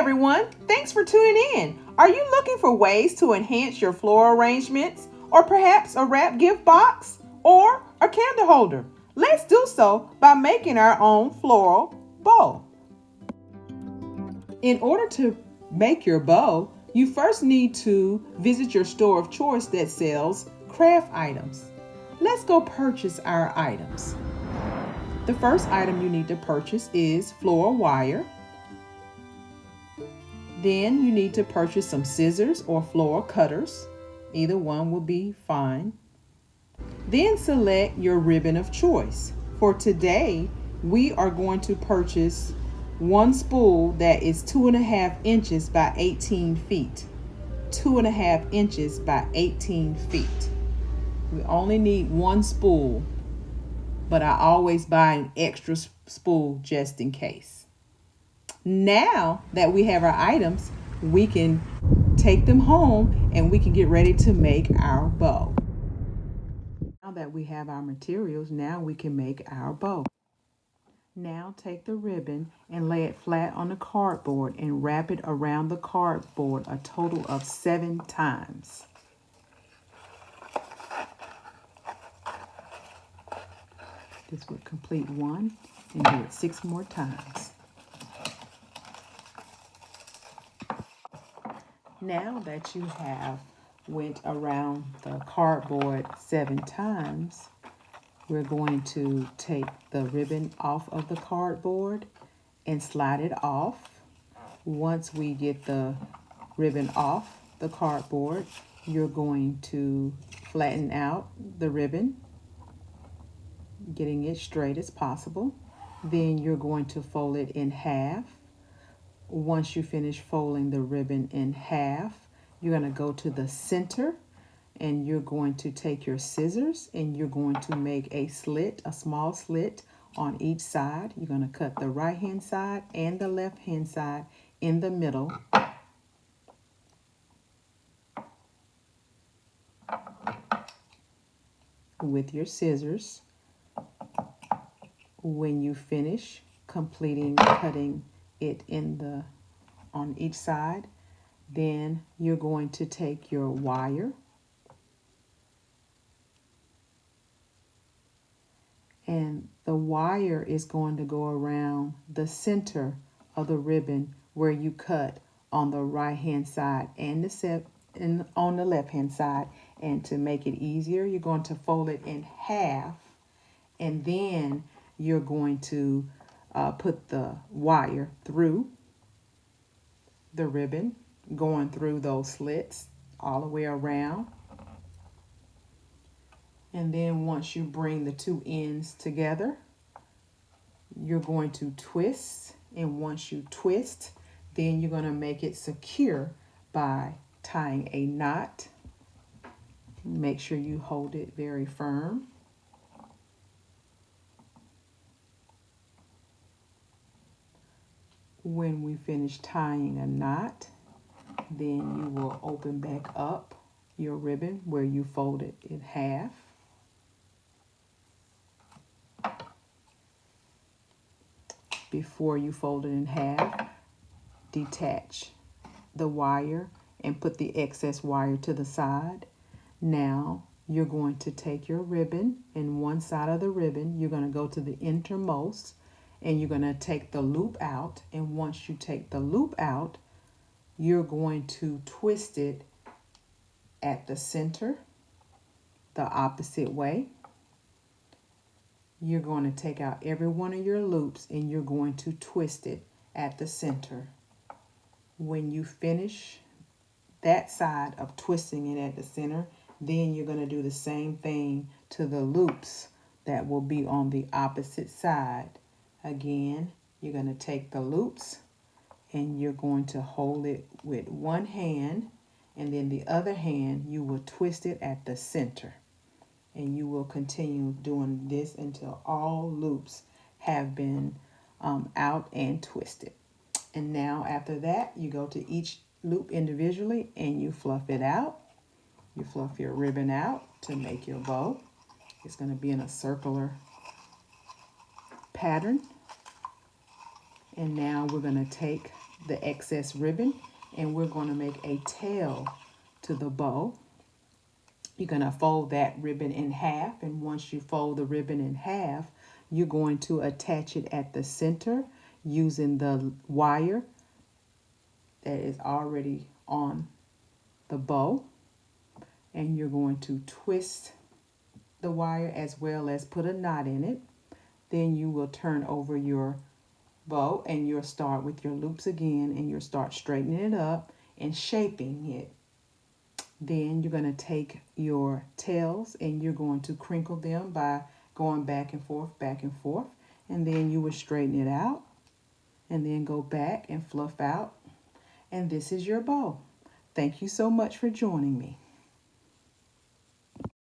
everyone, thanks for tuning in. Are you looking for ways to enhance your floral arrangements, or perhaps a wrap gift box, or a candle holder? Let's do so by making our own floral bow. In order to make your bow, you first need to visit your store of choice that sells craft items. Let's go purchase our items. The first item you need to purchase is floral wire. Then you need to purchase some scissors or floral cutters. Either one will be fine. Then select your ribbon of choice. For today, we are going to purchase one spool that is 2.5 inches by 18 feet. 2.5 inches by 18 feet. We only need one spool, but I always buy an extra spool just in case. Now that we have our items, we can take them home and we can get ready to make our bow. Now that we have our materials, now we can make our bow. Now take the ribbon and lay it flat on the cardboard and wrap it around the cardboard a total of 7 times. This would complete one, and do it 6 more times. Now that you have went around the cardboard 7 times, we're going to take the ribbon off of the cardboard and slide it off. Once we get the ribbon off the cardboard, you're going to flatten out the ribbon, getting it straight as possible. Then you're going to fold it in half. Once you finish folding the ribbon in half, you're going to go to the center and you're going to take your scissors and you're going to make a slit, a small slit on each side. You're going to cut the right hand side and the left hand side in the middle. With your scissors. When you finish completing cutting it on each side, then you're going to take your wire and the wire is going to go around the center of the ribbon where you cut on the right hand side and on the left hand side. And to make it easier, you're going to fold it in half, and then you're going to put the wire through the ribbon, going through those slits all the way around. And then once you bring the 2 ends together, you're going to twist. And once you twist, then you're going to make it secure by tying a knot. Make sure you hold it very firm. When we finish tying a knot, then you will open back up your ribbon where you folded in half. Before you fold it in half, detach the wire and put the excess wire to the side. Now you're going to take your ribbon, and one side of the ribbon, you're going to go to the innermost and you're going to take the loop out. And once you take the loop out, you're going to twist it at the center, the opposite way. You're going to take out every one of your loops and you're going to twist it at the center. When you finish that side of twisting it at the center, then you're going to do the same thing to the loops that will be on the opposite side. Again, you're going to take the loops and you're going to hold it with one hand, and then the other hand you will twist it at the center. And you will continue doing this until all loops have been out and twisted. And now after that, you go to each loop individually and you fluff it out. You fluff your ribbon out to make your bow. It's going to be in a circular pattern. And now we're going to take the excess ribbon and we're going to make a tail to the bow. You're going to fold that ribbon in half, and once you fold the ribbon in half, you're going to attach it at the center using the wire that is already on the bow, and you're going to twist the wire as well as put a knot in it. Then you will turn over your bow and you'll start with your loops again, and you'll start straightening it up and shaping it. Then you're going to take your tails and you're going to crinkle them by going back and forth, and then you will straighten it out and then go back and fluff out. And this is your bow. Thank you so much for joining me.